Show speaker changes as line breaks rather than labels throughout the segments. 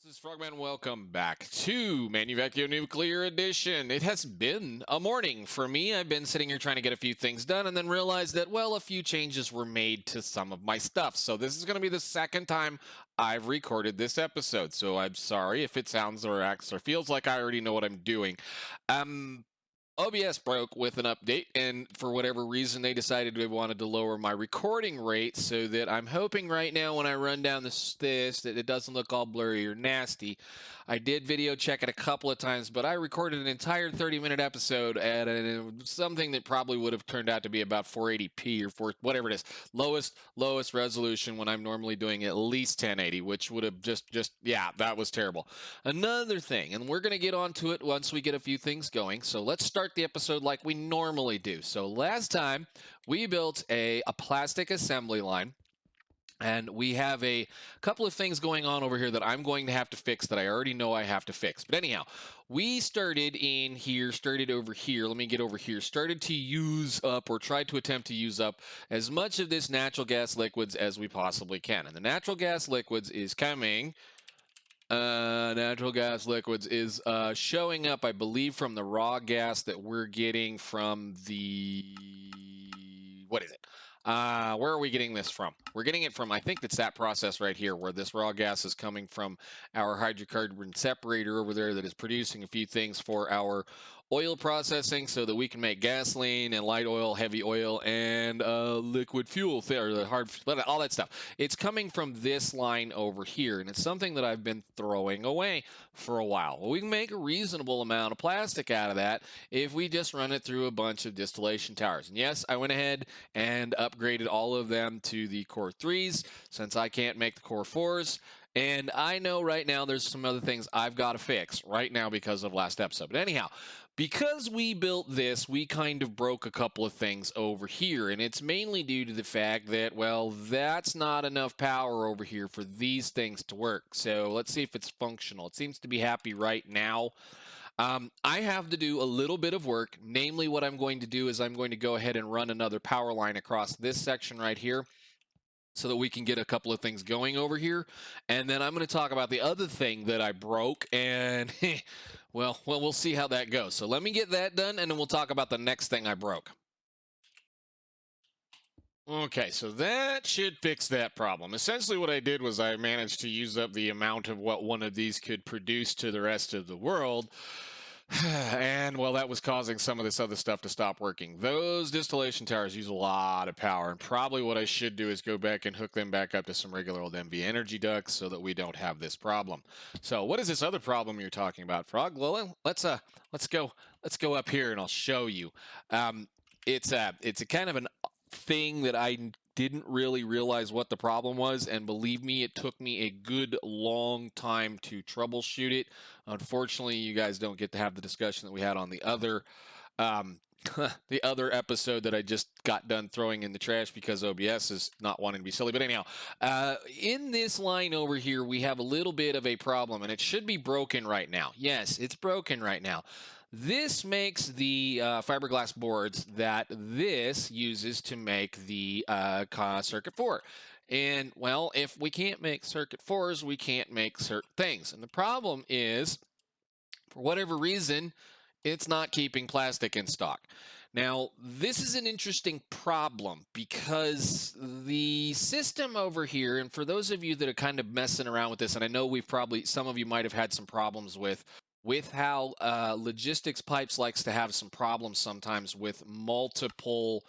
This is Frogman. Welcome back to Manufactio Nuclear Edition. It has been a morning for me. I've been sitting here trying to get a few things done and then realized that, well, a few changes were made to some of my stuff. So this is going to be the second time I've recorded this episode. So I'm sorry if it sounds or acts or feels like I already know what I'm doing. OBS broke with an update, and for whatever reason, they decided they wanted to lower my recording rate so that I'm hoping right now when I run down this that it doesn't look all blurry or nasty. I did video check it a couple of times, but I recorded an entire 30-minute episode at something that probably would have turned out to be about 480p or whatever it is, lowest resolution when I'm normally doing at least 1080, which would have yeah, that was terrible. Another thing, and we're going to get onto it once we get a few things going, so let's start the episode like we normally do. So last time we built a plastic assembly line, and we have a couple of things going on over here that I'm going to have to fix that I already know I have to fix. But anyhow, we started over here. Let me get over here. Started to use up, or tried to attempt to use up, as much of this natural gas liquids as we possibly can. And the natural gas liquids is coming. Natural gas liquids is showing up, I believe, from the raw gas that we're getting from the... What is it? Where are we getting this from? We're getting it from, I think it's that process right here, where this raw gas is coming from our hydrocarbon separator over there that is producing a few things for our oil processing so that we can make gasoline and light oil, heavy oil, and liquid fuel, or the hard, all that stuff. It's coming from this line over here, and it's something that I've been throwing away for a while. Well, we can make a reasonable amount of plastic out of that if we just run it through a bunch of distillation towers. And yes, I went ahead and upgraded all of them to the Core 3s since I can't make the Core 4s. And I know right now there's some other things I've got to fix right now because of last episode. But anyhow, because we built this, we kind of broke a couple of things over here. And it's mainly due to the fact that, well, that's not enough power over here for these things to work. So let's see if it's functional. It seems to be happy right now. I have to do a little bit of work. Namely, what I'm going to do is I'm going to go ahead and run another power line across this section right here, so that we can get a couple of things going over here. And then I'm going to talk about the other thing that I broke, and well, we'll see how that goes. So let me get that done, and then we'll talk about the next thing I broke. Okay, so that should fix that problem. Essentially what I did was I managed to use up the amount of what one of these could produce to the rest of the world. And, well, that was causing some of this other stuff to stop working. Those distillation towers use a lot of power, and probably what I should do is go back and hook them back up to some regular old MV energy ducts so that we don't have this problem. So what is this other problem you're talking about, Frog? Well, let's go up here and I'll show you. It's a kind of an thing that I didn't really realize what the problem was, and believe me, it took me a good long time to troubleshoot it. Unfortunately, you guys don't get to have the discussion that we had on the other the other episode that I just got done throwing in the trash because OBS is not wanting to be silly. But anyhow, in this line over here, we have a little bit of a problem, and it should be broken right now. Yes, it's broken right now. This makes the fiberglass boards that this uses to make the circuit 4. And, well, if we can't make circuit 4s, we can't make certain things. And the problem is, for whatever reason, it's not keeping plastic in stock. Now, this is an interesting problem because the system over here, and for those of you that are kind of messing around with this, and I know some of you might have had some problems with how logistics pipes likes to have some problems sometimes with multiple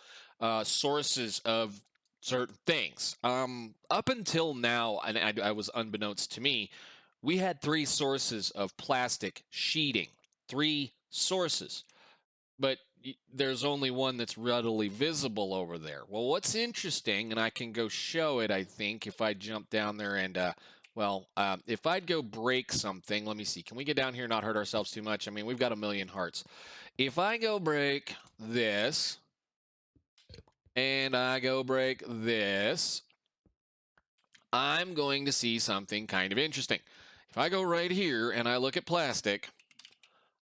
sources of certain things. Up until now, and I was unbeknownst to me, we had 3 sources of plastic sheeting. 3 sources. But there's only one that's readily visible over there. Well, what's interesting, and I can go show it, I think, if I jump down there and... if I'd go break something, let me see. Can we get down here and not hurt ourselves too much? I mean, we've got 1,000,000 hearts. If I go break this, and I go break this, I'm going to see something kind of interesting. If I go right here and I look at plastic,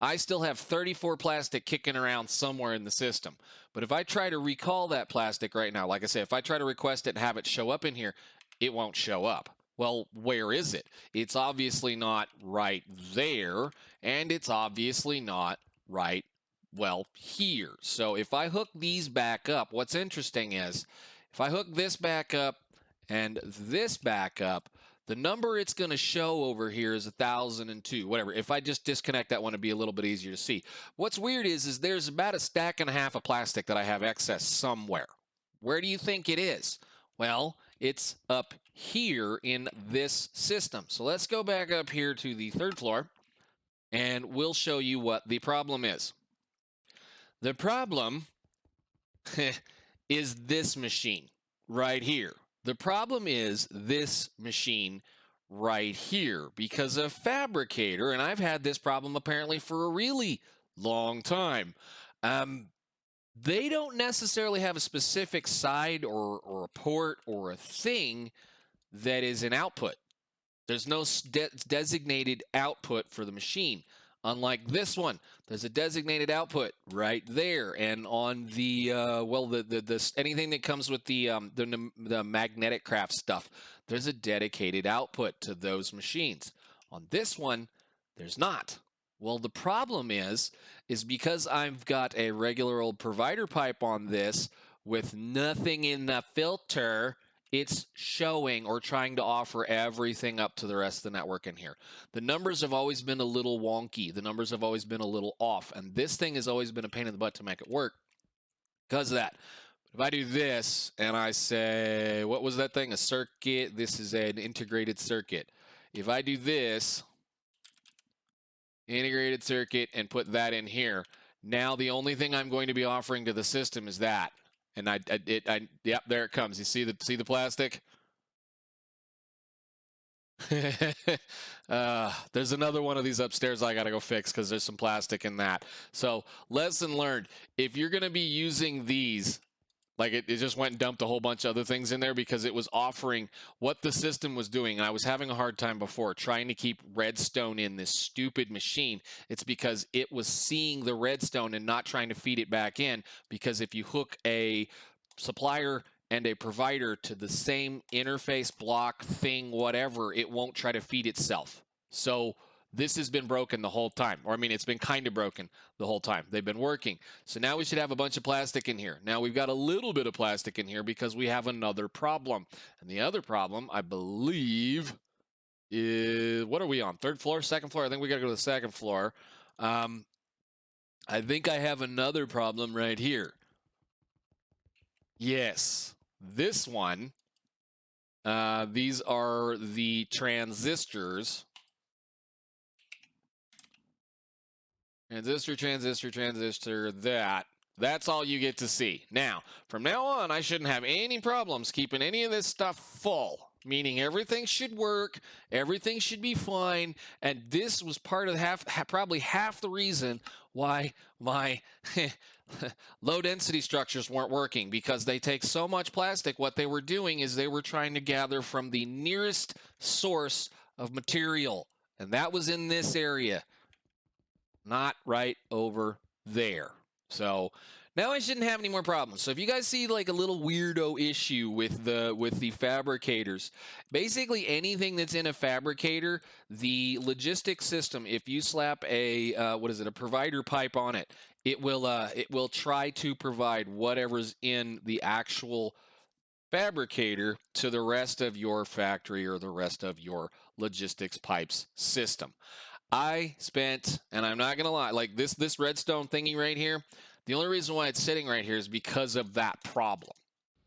I still have 34 plastic kicking around somewhere in the system. But if I try to recall that plastic right now, like I said, if I try to request it and have it show up in here, it won't show up. Well, where is it? It's obviously not right there, and it's obviously not right, well, here. So if I hook these back up, what's interesting is if I hook this back up and this back up, the number it's going to show over here is 1,002, whatever. If I just disconnect that one, it'd be a little bit easier to see. What's weird is there's about a stack and a half of plastic that I have excess somewhere. Where do you think it is? Well, it's up here in this system. So let's go back up here to the 3rd floor, and we'll show you what the problem is. The problem is this machine right here. The problem is this machine right here because a fabricator, and I've had this problem apparently for a really long time, they don't necessarily have a specific side or a port or a thing that is an output. There's no designated output for the machine. Unlike this one, there's a designated output right there, and on the well, the anything that comes with the magnetic craft stuff, there's a dedicated output to those machines. On this one, there's not. Well, the problem is because I've got a regular old provider pipe on this with nothing in the filter, it's showing or trying to offer everything up to the rest of the network in here. The numbers have always been a little wonky. The numbers have always been a little off. And this thing has always been a pain in the butt to make it work because of that. If I do this and I say, what was that thing? A circuit. This is an integrated circuit. If I do this, integrated circuit, and put that in here, now the only thing I'm going to be offering to the system is that. And yep, there it comes. You see the plastic? There's another one of these upstairs I gotta go fix because there's some plastic in that. So lesson learned: if you're gonna be using these, like it just went and dumped a whole bunch of other things in there because it was offering what the system was doing. And I was having a hard time before trying to keep redstone in this stupid machine. It's because it was seeing the redstone and not trying to feed it back in, because if you hook a supplier and a provider to the same interface block thing, whatever, it won't try to feed itself. So this has been broken the whole time. Or I mean, it's been kind of broken the whole time. They've been working. So now we should have a bunch of plastic in here. Now we've got a little bit of plastic in here because we have another problem. And the other problem, I believe, is, what are we on? 3rd floor, 2nd floor? I think we got to go to the 2nd floor. I think I have another problem right here. Yes, this one. These are the transistors. Transistor, that's all you get to see. Now, from now on, I shouldn't have any problems keeping any of this stuff full, meaning everything should work, everything should be fine, and this was part of probably half the reason why my low-density structures weren't working, because they take so much plastic. What they were doing is they were trying to gather from the nearest source of material, and that was in this area. Not right over there. So now I shouldn't have any more problems. So if you guys see like a little weirdo issue with the fabricators, basically anything that's in a fabricator, the logistics system, if you slap a a provider pipe on it, it will try to provide whatever's in the actual fabricator to the rest of your factory or the rest of your logistics pipes system. I spent, and I'm not going to lie, like this redstone thingy right here, the only reason why it's sitting right here is because of that problem.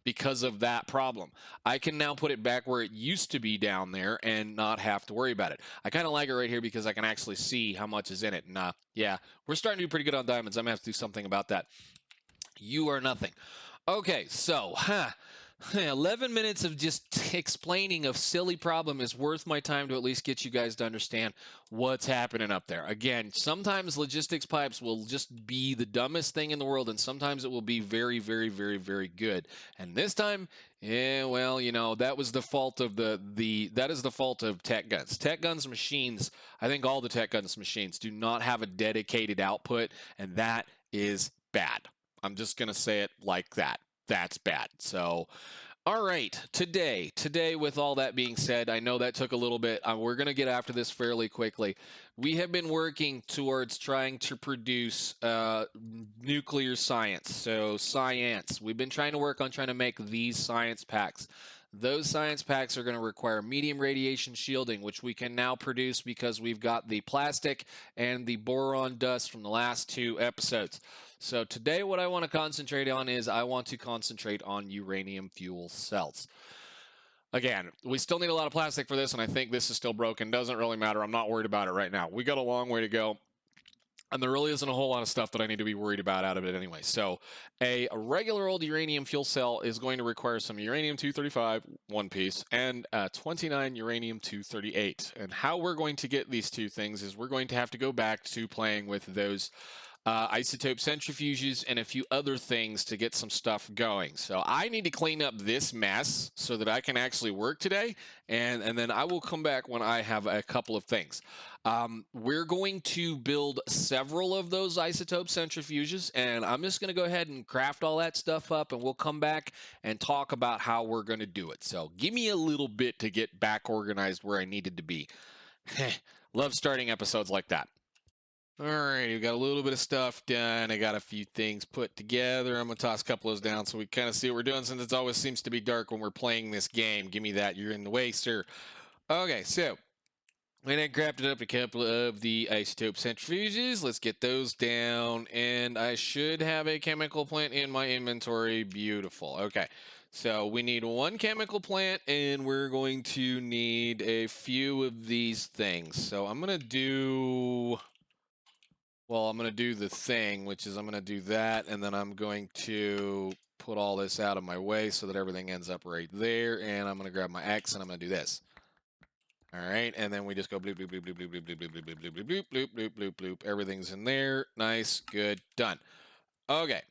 Because of that problem. I can now put it back where it used to be down there and not have to worry about it. I kind of like it right here because I can actually see how much is in it. And yeah, we're starting to do pretty good on diamonds. I'm going to have to do something about that. You are nothing. Okay, so, 11 minutes of just explaining a silly problem is worth my time to at least get you guys to understand what's happening up there. Again, sometimes logistics pipes will just be the dumbest thing in the world, and sometimes it will be very, very, very, very good. And this time, well, you know, that was the fault of that is the fault of Techguns. Techguns machines, I think all the Techguns machines do not have a dedicated output, and that is bad. I'm just going to say it like that. That's bad. So, All right, today, with all that being said, I know that took a little bit. We're going to get after this fairly quickly. We have been working towards trying to produce nuclear science, so science. We've been trying to make these science packs. Those science packs are going to require medium radiation shielding, which we can now produce because we've got the plastic and the boron dust from the last 2 episodes. So today what I want to concentrate on is I want to concentrate on uranium fuel cells. Again, we still need a lot of plastic for this, and I think this is still broken. Doesn't really matter. I'm not worried about it right now. We got a long way to go. And there really isn't a whole lot of stuff that I need to be worried about out of it anyway. So a regular old uranium fuel cell is going to require some uranium-235, 1 piece, and 29 uranium-238. And how we're going to get these 2 things is we're going to have to go back to playing with those isotope centrifuges and a few other things to get some stuff going. So I need to clean up this mess so that I can actually work today, and then I will come back when I have a couple of things. We're going to build several of those isotope centrifuges, and I'm just going to go ahead and craft all that stuff up, and we'll come back and talk about how we're going to do it. So give me a little bit to get back organized where I needed to be. Love starting episodes like that. All right, we got a little bit of stuff done. I got a few things put together. I'm going to toss a couple of those down so we kind of see what we're doing, since it always seems to be dark when we're playing this game. Give me that. You're in the way, sir. Okay, so when I crafted up a couple of the isotope centrifuges, let's get those down. And I should have a chemical plant in my inventory. Beautiful. Okay, so we need 1 chemical plant, and we're going to need a few of these things. So I'm going to do... Well, I'm going to do the thing, which is I'm going to do that, and then I'm going to put all this out of my way so that everything ends up right there, and I'm going to grab my X, and I'm going to do this. All right, and then we just go bloop, bloop, bloop, bloop, bloop, bloop, bloop, bloop, bloop, bloop, bloop, bloop, bloop, bloop, bloop, bloop. Everything's in there. Nice, good, done. Okay.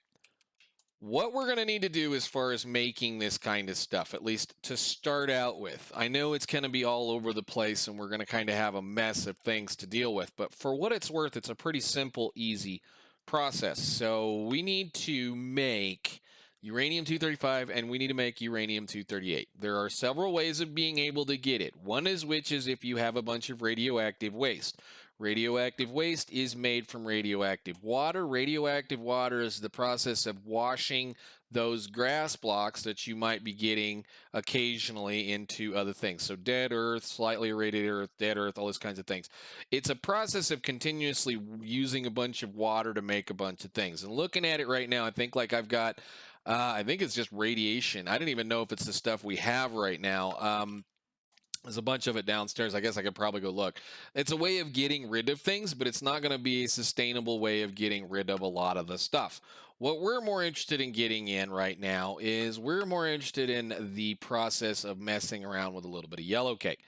What we're going to need to do as far as making this kind of stuff, at least to start out with, I know it's going to be all over the place and we're going to kind of have a mess of things to deal with, but for what it's worth, it's a pretty simple, easy process. So we need to make uranium-235 and we need to make uranium-238. There are several ways of being able to get it. One is which is if you have a bunch of radioactive waste. Radioactive waste is made from radioactive water. Radioactive water is the process of washing those grass blocks that you might be getting occasionally into other things. So dead earth, slightly irradiated earth, dead earth, all those kinds of things. It's a process of continuously using a bunch of water to make a bunch of things. And looking at it right now, I think like I've got, I think it's just radiation. I don't even know if it's the stuff we have right now. There's a bunch of it downstairs. I guess I could probably go look. It's a way of getting rid of things, but it's not going to be a sustainable way of getting rid of a lot of the stuff. What we're more interested in getting in right now is we're more interested in the process of messing around with a little bit of yellow cake.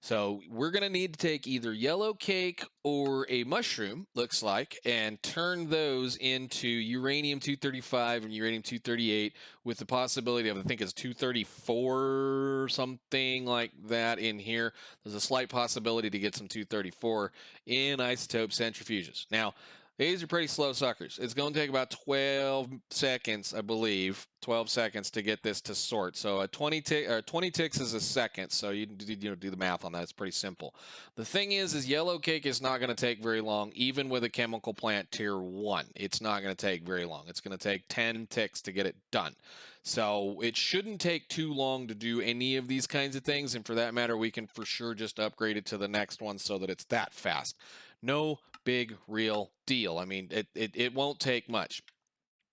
So we're going to need to take either yellow cake or a mushroom, looks like, and turn those into uranium-235 and uranium-238 with the possibility of, I think it's 234 or something like that in here. There's a slight possibility to get some 234 in isotope centrifuges. Now, these are pretty slow suckers. It's going to take about 12 seconds, I believe, 12 seconds to get this to sort. So 20 ticks is a second, so you do the math on that. It's pretty simple. The thing is yellow cake is not going to take very long, even with a chemical plant tier 1. It's not going to take very long. It's going to take 10 ticks to get it done. So it shouldn't take too long to do any of these kinds of things, and for that matter, we can for sure just upgrade it to the next one so that it's that fast. No big real deal. I mean, it won't take much.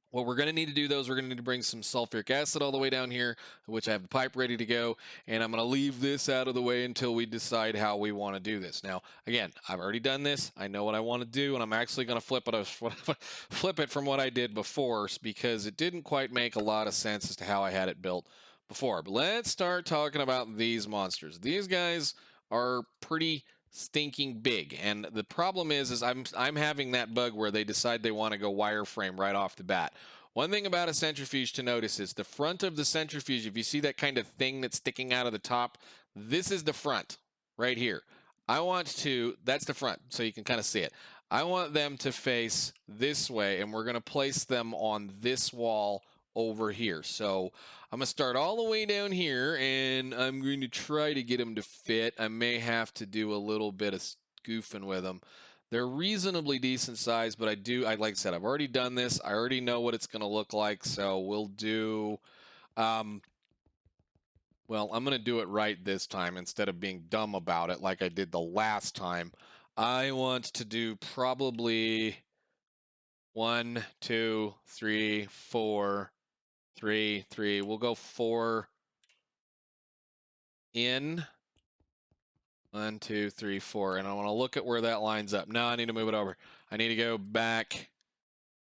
What we're going to need to do, though, is we're going to need to bring some sulfuric acid all the way down here, which I have the pipe ready to go, and I'm going to leave this out of the way until we decide how we want to do this. Now, again, I've already done this. I know what I want to do, and I'm actually going to flip it from what I did before because it didn't quite make a lot of sense as to how I had it built before. But let's start talking about these monsters. These guys are pretty stinking big, and the problem is I'm having that bug where they decide they want to go wireframe right off the bat. One thing about a centrifuge to notice is the front of the centrifuge. If you see that kind of thing that's sticking out of the top, this is the front right here. That's the front, so you can kind of see it. I want them to face this way, and we're going to place them on this wall over here. So I'm going to start all the way down here, and I'm going to try to get them to fit. I may have to do a little bit of goofing with them. They're reasonably decent size, but like I said, I've already done this. I already know what it's going to look like, so we'll do, well, I'm going to do it right this time instead of being dumb about it like I did the last time. I want to do probably 1, 2, 3, 4, 3, 3. We'll go 4 in. 1, 2, 3, 4. And I want to look at where that lines up. No, I need to move it over. I need to go back.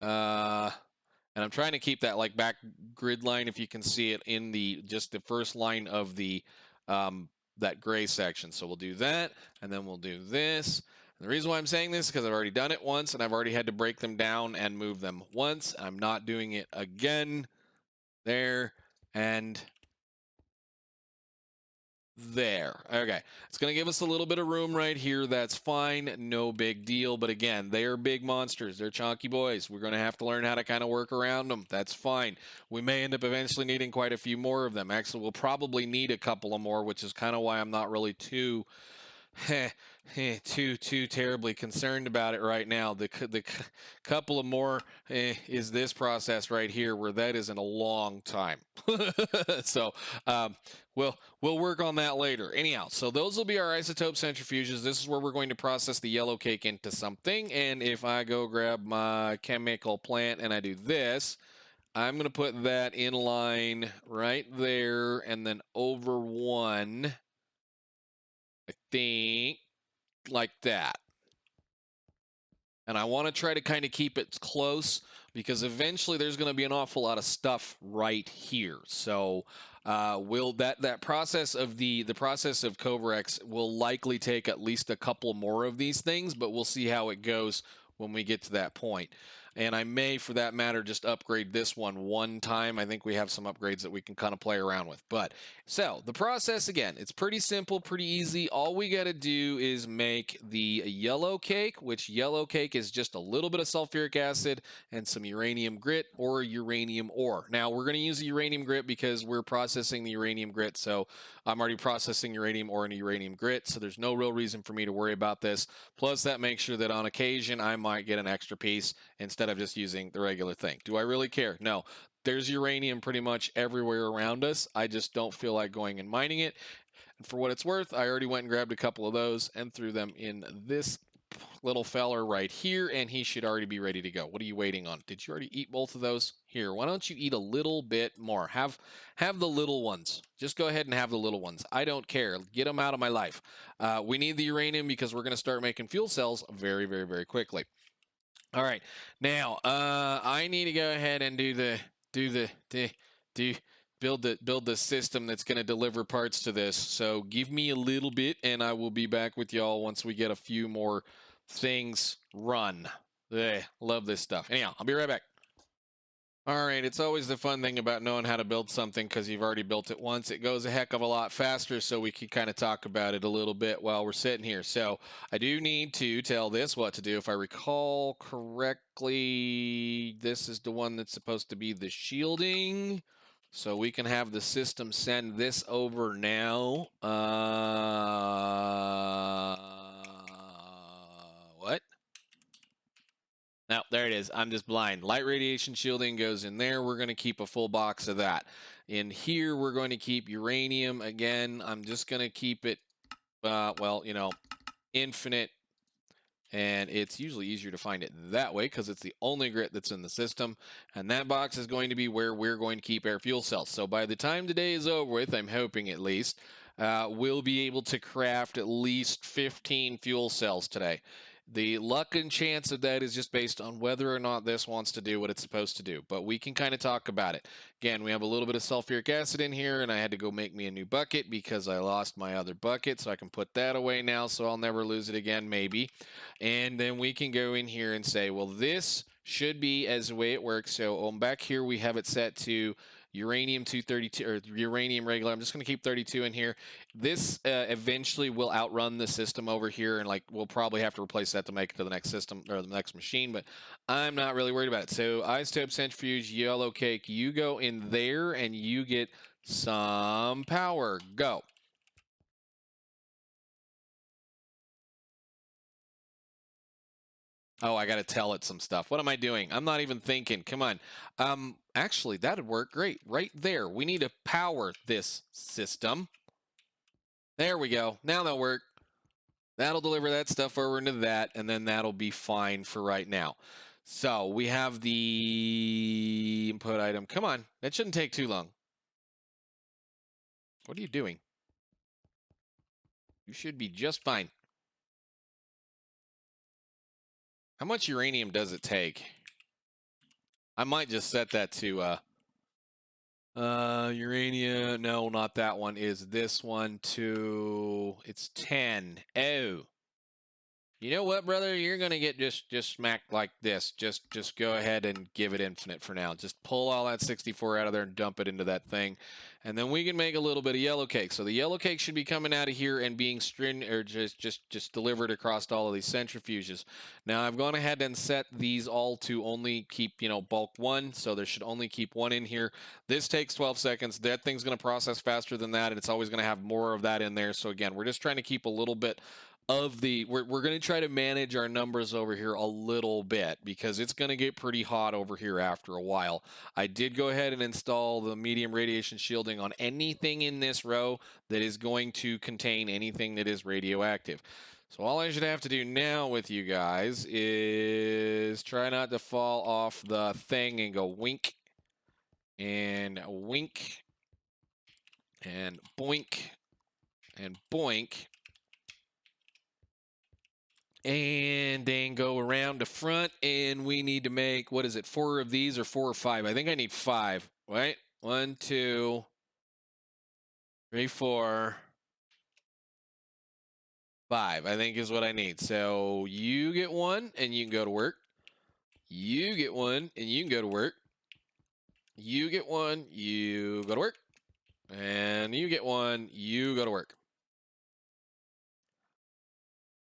And I'm trying to keep that like back grid line, if you can see it in just the first line of the that gray section. So we'll do that, and then we'll do this. And the reason why I'm saying this is because I've already done it once, and I've already had to break them down and move them once. I'm not doing it again. There and there. Okay, it's going to give us a little bit of room right here. That's fine. No big deal. But again, they are big monsters. They're chunky boys. We're going to have to learn how to kind of work around them. That's fine. We may end up eventually needing quite a few more of them. Actually, we'll probably need a couple of more, which is kind of why I'm not really too terribly concerned about it right now. The couple of more is this process right here, where that is in a long time. So we'll work on that later. Anyhow, so those will be our isotope centrifuges. This is where we're going to process the yellow cake into something. And if I go grab my chemical plant and I do this, I'm going to put that in line right there and then over one, I think, like that. And I want to try to kind of keep it close, because eventually there's going to be an awful lot of stuff right here. So that process of the process of Covrex will likely take at least a couple more of these things, but we'll see how it goes when we get to that point. And I may, for that matter, just upgrade this one time. I think we have some upgrades that we can kind of play around with. But so the process, again, it's pretty simple, pretty easy. All we got to do is make the yellow cake, which yellow cake is just a little bit of sulfuric acid and some uranium grit or uranium ore. Now, we're going to use the uranium grit because we're processing the uranium grit. So I'm already processing uranium ore and uranium grit. So there's no real reason for me to worry about this. Plus, that makes sure that on occasion I might get an extra piece instead of just using the regular thing. Do I really care? No. There's uranium pretty much everywhere around us. I just don't feel like going and mining it. And for what it's worth, I already went and grabbed a couple of those and threw them in this little feller right here, and he should already be ready to go. What are you waiting on? Did you already eat both of those? Here, why don't you eat a little bit more? Have the little ones. Just go ahead and have the little ones. I don't care. Get them out of my life. We need the uranium because we're going to start making fuel cells very, very, very quickly. All right, now I need to go ahead and build the system that's going to deliver parts to this. So give me a little bit, and I will be back with y'all once we get a few more things run. Love this stuff. Anyhow, I'll be right back. All right, it's always the fun thing about knowing how to build something, because you've already built it once. It goes a heck of a lot faster, so we can kind of talk about it a little bit while we're sitting here. So I do need to tell this what to do. If I recall correctly, this is the one that's supposed to be the shielding. So we can have the system send this over now. What? No, there it is. I'm just blind. Light radiation shielding goes in there. We're going to keep a full box of that. In here, we're going to keep uranium. Again, I'm just going to keep it, well, you know, infinite. And it's usually easier to find it that way because it's the only grit that's in the system. And that box is going to be where we're going to keep our fuel cells. So by the time today is over with, I'm hoping at least, we'll be able to craft at least 15 fuel cells today. The luck and chance of that is just based on whether or not this wants to do what it's supposed to do. But we can kind of talk about it. Again, we have a little bit of sulfuric acid in here, and I had to go make me a new bucket because I lost my other bucket. So I can put that away now, so I'll never lose it again, maybe. And then we can go in here and say, well, this should be as the way it works. So back here, we have it set to uranium 232 or uranium regular. I'm just going to keep 32 in here. This eventually will outrun the system over here, and like we'll probably have to replace that to make it to the next system or the next machine, but I'm not really worried about it. So isotope centrifuge, yellow cake, you go in there and you get some power. Go. Oh, I got to tell it some stuff. What am I doing? I'm not even thinking. Come on. Actually, that'd work great. Right there. We need to power this system. There we go. Now that'll work. That'll deliver that stuff over into that, and then that'll be fine for right now. So we have the input item. Come on. That shouldn't take too long. What are you doing? You should be just fine. How much uranium does it take? I might just set that to uranium. No, not that one. Is this one to? It's 10. Oh. You know what, brother? You're gonna get just smacked like this. Just go ahead and give it infinite for now. Just pull all that 64 out of there and dump it into that thing, and then we can make a little bit of yellow cake. So the yellow cake should be coming out of here and being just delivered across all of these centrifuges. Now I've gone ahead and set these all to only keep bulk 1, so there should only keep 1 in here. This takes 12 seconds. That thing's gonna process faster than that, and it's always gonna have more of that in there. So again, we're just trying to keep a little bit of the we're going to try to manage our numbers over here a little bit because it's going to get pretty hot over here after a while. I did go ahead and install the medium radiation shielding on anything in this row that is going to contain anything that is radioactive. So all I should have to do now with you guys is try not to fall off the thing and go wink and wink and boink and boink. And then go around the front, and we need to make, what is it, 4 of these or 4 or 5? I think I need 5, right? 1, 2, 3, 4, 5, I think is what I need. So you get 1, and you can go to work. You get 1, and you can go to work. You get 1, you go to work. And you get 1, you go to work.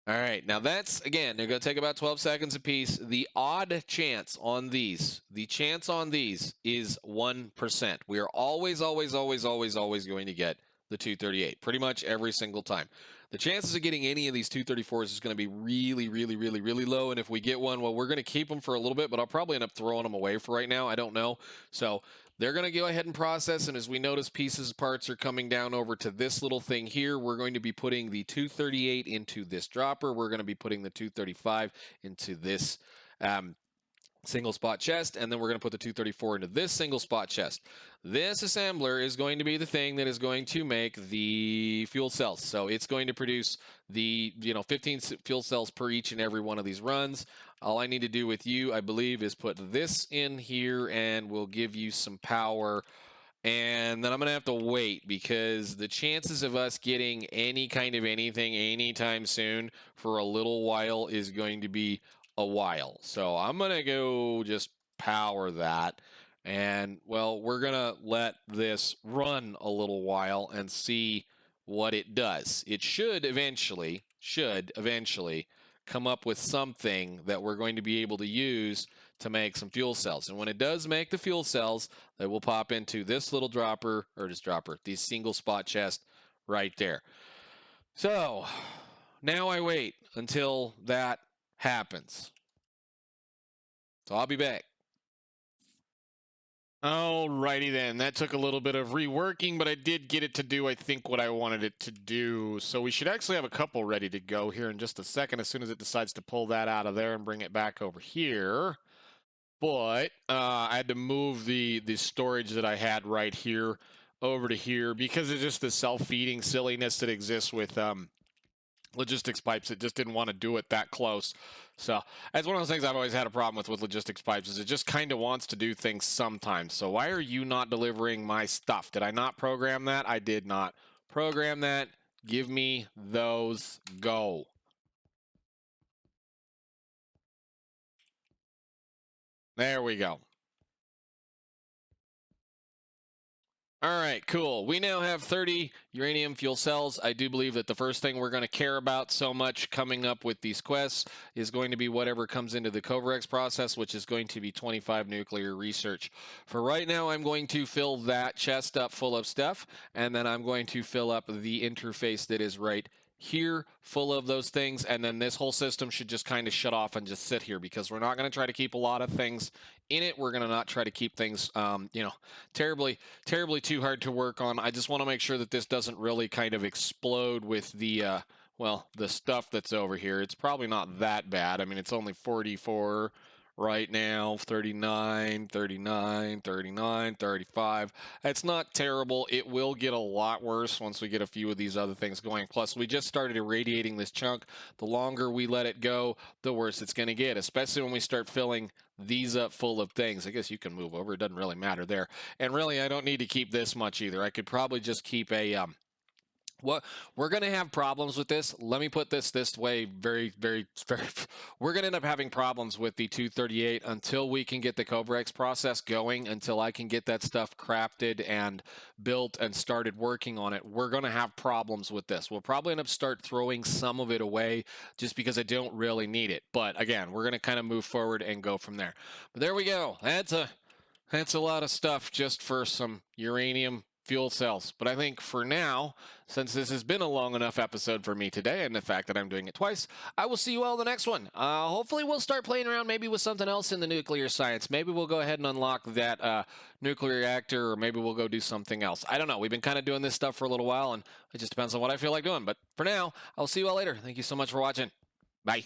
All right, now that's, again, they're going to take about 12 seconds apiece. The odd chance on these, the chance on these is 1%. We are always, always, always, always, always going to get the 238, pretty much every single time. The chances of getting any of these 234s is going to be really, really, really, really low, and if we get one, well, we're going to keep them for a little bit, but I'll probably end up throwing them away for right now. I don't know. So they're going to go ahead and process, and as we notice pieces, parts are coming down over to this little thing here. We're going to be putting the 238 into this dropper. We're going to be putting the 235 into this single spot chest, and then we're going to put the 234 into this single spot chest. This assembler is going to be the thing that is going to make the fuel cells. So it's going to produce the 15 fuel cells per each and every one of these runs. All I need to do with you, I believe, is put this in here, and we'll give you some power. And then I'm going to have to wait because the chances of us getting any kind of anything anytime soon for a little while is going to be a while. So I'm going to go just power that. And, well, we're going to let this run a little while and see what it does. It should eventually come up with something that we're going to be able to use to make some fuel cells. And when it does make the fuel cells, they will pop into this little dropper, or this dropper, the single spot chest right there. So now I wait until that happens. So I'll be back. Alrighty then, that took a little bit of reworking, but I did get it to do, I think, what I wanted it to do. So we should actually have a couple ready to go here in just a second as soon as it decides to pull that out of there and bring it back over here. But I had to move the storage that I had right here over to here because of just the self-feeding silliness that exists with logistics pipes. It just didn't want to do it that close. So that's one of those things I've always had a problem with logistics pipes is it just kind of wants to do things sometimes. So why are you not delivering my stuff? Did I not program that? I did not program that. Give me those. Go. There we go. All right, cool. We now have 30 uranium fuel cells. I do believe that the first thing we're going to care about so much coming up with these quests is going to be whatever comes into the Covrex process, which is going to be 25 nuclear research. For right now, I'm going to fill that chest up full of stuff, and then I'm going to fill up the interface that is right here full of those things, and then this whole system should just kind of shut off and just sit here, because we're not going to try to keep a lot of things in it. We're going to not try to keep things terribly too hard to work on. I just want to make sure that this doesn't really kind of explode with the the stuff that's over here. It's probably not that bad. I mean, it's only 44 right now, 39, 39, 39, 35. It's not terrible. It will get a lot worse once we get a few of these other things going. Plus, we just started irradiating this chunk. The longer we let it go, the worse it's going to get, especially when we start filling these up full of things. I guess you can move over. It doesn't really matter there. And really, I don't need to keep this much either. I could probably just keep a we're going to have problems with this. Let me put this way very, very, very. We're going to end up having problems with the 238 until we can get the Covrex process going, until I can get that stuff crafted and built and started working on it. We're going to have problems with this. We'll probably end up throwing some of it away just because I don't really need it. But again, we're going to kind of move forward and go from there. But there we go. That's a lot of stuff just for some uranium fuel cells. But I think for now, since this has been a long enough episode for me today, and the fact that I'm doing it twice, I will see you all in the next one. Hopefully we'll start playing around maybe with something else in the nuclear science. Maybe we'll go ahead and unlock that nuclear reactor, or maybe we'll go do something else. I don't know. We've been kind of doing this stuff for a little while, and it just depends on what I feel like doing. But for now, I'll see you all later. Thank you so much for watching. Bye.